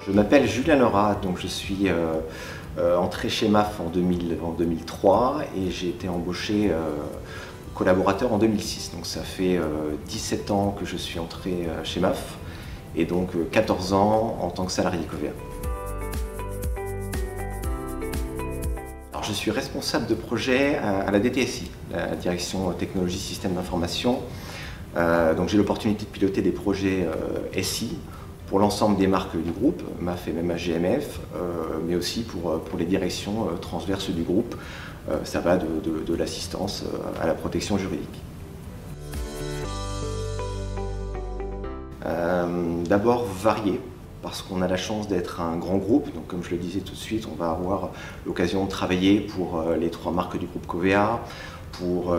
Je m'appelle Julien Lerat, donc je suis entré chez MAF en 2003 et j'ai été embauché collaborateur en 2006. Donc ça fait 17 ans que je suis entré chez MAF et donc 14 ans en tant que salarié Covea. Alors, je suis responsable de projet à la DTSI, la Direction Technologie Système d'Information. Donc j'ai l'opportunité de piloter des projets SI pour l'ensemble des marques du groupe, MAF et même AGMF, mais aussi pour les directions transverses du groupe. Ça va de l'assistance à la protection juridique. D'abord varié, parce qu'on a la chance d'être un grand groupe, donc comme je le disais tout de suite, on va avoir l'occasion de travailler pour les 3 marques du groupe Covea, pour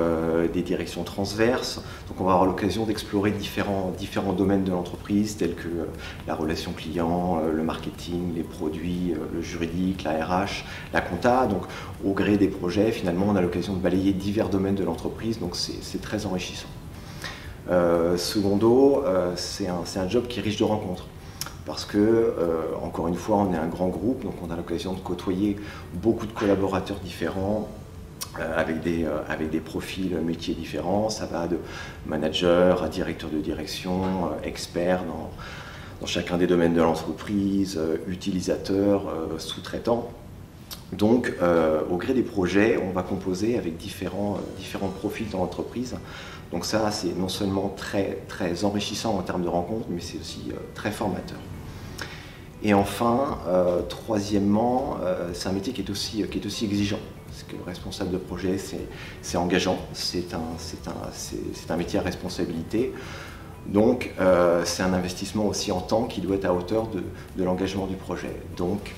des directions transverses. Donc on va avoir l'occasion d'explorer différents domaines de l'entreprise, tels que la relation client, le marketing, les produits, le juridique, la RH, la compta. Donc au gré des projets, finalement, on a l'occasion de balayer divers domaines de l'entreprise, donc c'est très enrichissant. Secondo, c'est un job qui est riche de rencontres. Parce que, encore une fois, on est un grand groupe, donc on a l'occasion de côtoyer beaucoup de collaborateurs différents, avec des profils métiers différents. Ça va de manager à directeur de direction, expert dans chacun des domaines de l'entreprise, utilisateur, sous-traitant. Donc, au gré des projets, on va composer avec différents profils dans l'entreprise. Donc ça, c'est non seulement très enrichissant en termes de rencontres, mais c'est aussi très formateur. Et enfin, troisièmement, c'est un métier qui est aussi exigeant. Parce que le responsable de projet, c'est engageant, c'est un métier à responsabilité. Donc, c'est un investissement aussi en temps qui doit être à hauteur de l'engagement du projet. Donc,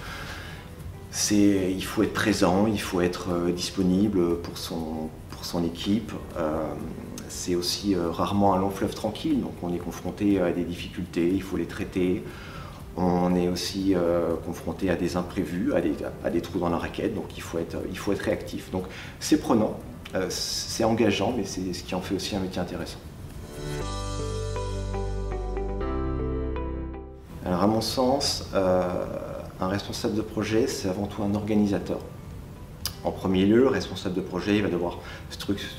il faut être présent, il faut être disponible pour son équipe. C'est aussi rarement un long fleuve tranquille, donc on est confronté à des difficultés, il faut les traiter. On est aussi confronté à des imprévus, à des trous dans la raquette, donc il faut être réactif. Donc c'est prenant, c'est engageant, mais c'est ce qui en fait aussi un métier intéressant. Alors à mon sens, un responsable de projet, c'est avant tout un organisateur. En premier lieu, le responsable de projet, il va devoir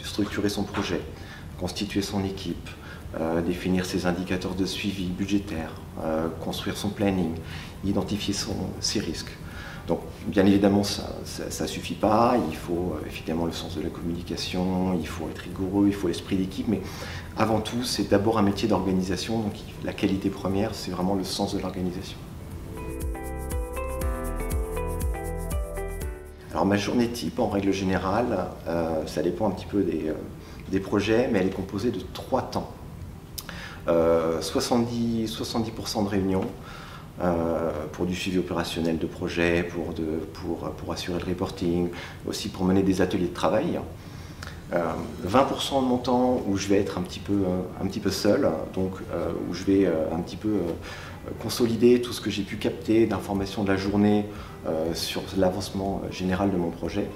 structurer son projet, constituer son équipe, définir ses indicateurs de suivi budgétaire, construire son planning, identifier ses risques. Donc bien évidemment ça ne suffit pas, il faut évidemment le sens de la communication, il faut être rigoureux, il faut l'esprit d'équipe, mais avant tout c'est d'abord un métier d'organisation, donc la qualité première c'est vraiment le sens de l'organisation. Alors ma journée type en règle générale, ça dépend un petit peu des projets, mais elle est composée de 3 temps. 70% de réunions pour du suivi opérationnel de projet, pour assurer le reporting, aussi pour mener des ateliers de travail. 20% de mon temps où je vais être un petit peu seul, donc où je vais un petit peu consolider tout ce que j'ai pu capter d'informations de la journée sur l'avancement général de mon projet,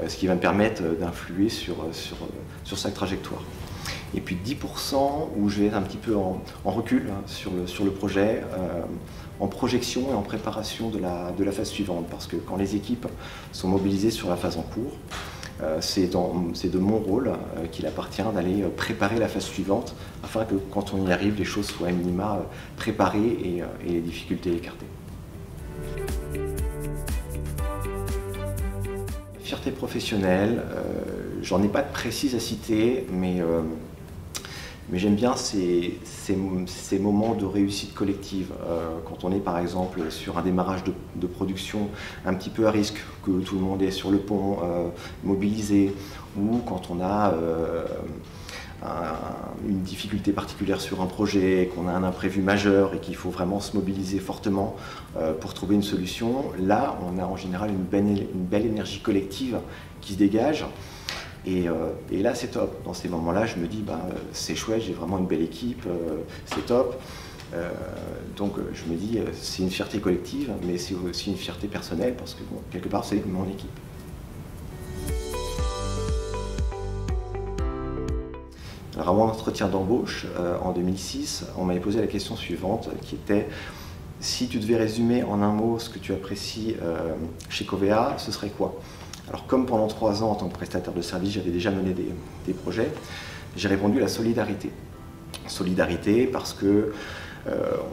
ce qui va me permettre d'influer sur sa trajectoire. Et puis 10% où je vais être un petit peu en recul sur le projet, en projection et en préparation de la phase suivante. Parce que quand les équipes sont mobilisées sur la phase en cours, c'est de mon rôle qu'il appartient d'aller préparer la phase suivante afin que quand on y arrive, les choses soient à minima préparées et les difficultés écartées. Fierté professionnelle, j'en ai pas de précise à citer, mais j'aime bien ces moments de réussite collective. Quand on est par exemple sur un démarrage de production un petit peu à risque, que tout le monde est sur le pont, mobilisé, ou quand on a une difficulté particulière sur un projet, qu'on a un imprévu majeur et qu'il faut vraiment se mobiliser fortement pour trouver une solution, là on a en général une belle énergie collective qui se dégage. Et là c'est top, dans ces moments-là je me dis c'est chouette, j'ai vraiment une belle équipe, c'est top. Donc je me dis c'est une fierté collective, mais c'est aussi une fierté personnelle parce que bon, quelque part c'est mon équipe. Alors à mon entretien d'embauche en 2006, on m'avait posé la question suivante qui était Si tu devais résumer en un mot ce que tu apprécies chez Covea, ce serait quoi? Alors comme pendant 3 ans en tant que prestataire de service, j'avais déjà mené des projets, j'ai répondu la solidarité. Solidarité parce que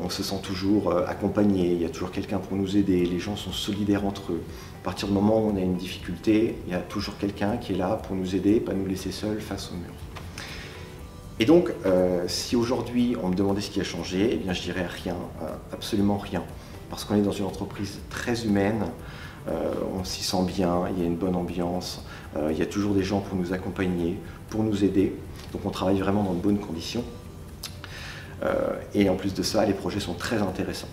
on se sent toujours accompagné, il y a toujours quelqu'un pour nous aider, les gens sont solidaires entre eux. À partir du moment où on a une difficulté, il y a toujours quelqu'un qui est là pour nous aider, pas nous laisser seuls face au mur. Et donc, si aujourd'hui on me demandait ce qui a changé, eh bien je dirais rien, absolument rien. Parce qu'on est dans une entreprise très humaine, on s'y sent bien, il y a une bonne ambiance, il y a toujours des gens pour nous accompagner, pour nous aider. Donc on travaille vraiment dans de bonnes conditions. Et en plus de ça, les projets sont très intéressants.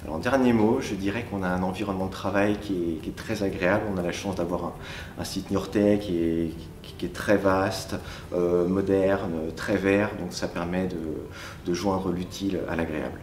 Alors, en dernier mot, je dirais qu'on a un environnement de travail qui est très agréable. On a la chance d'avoir un site Niortais qui est très vaste, moderne, très vert, donc ça permet de joindre l'utile à l'agréable.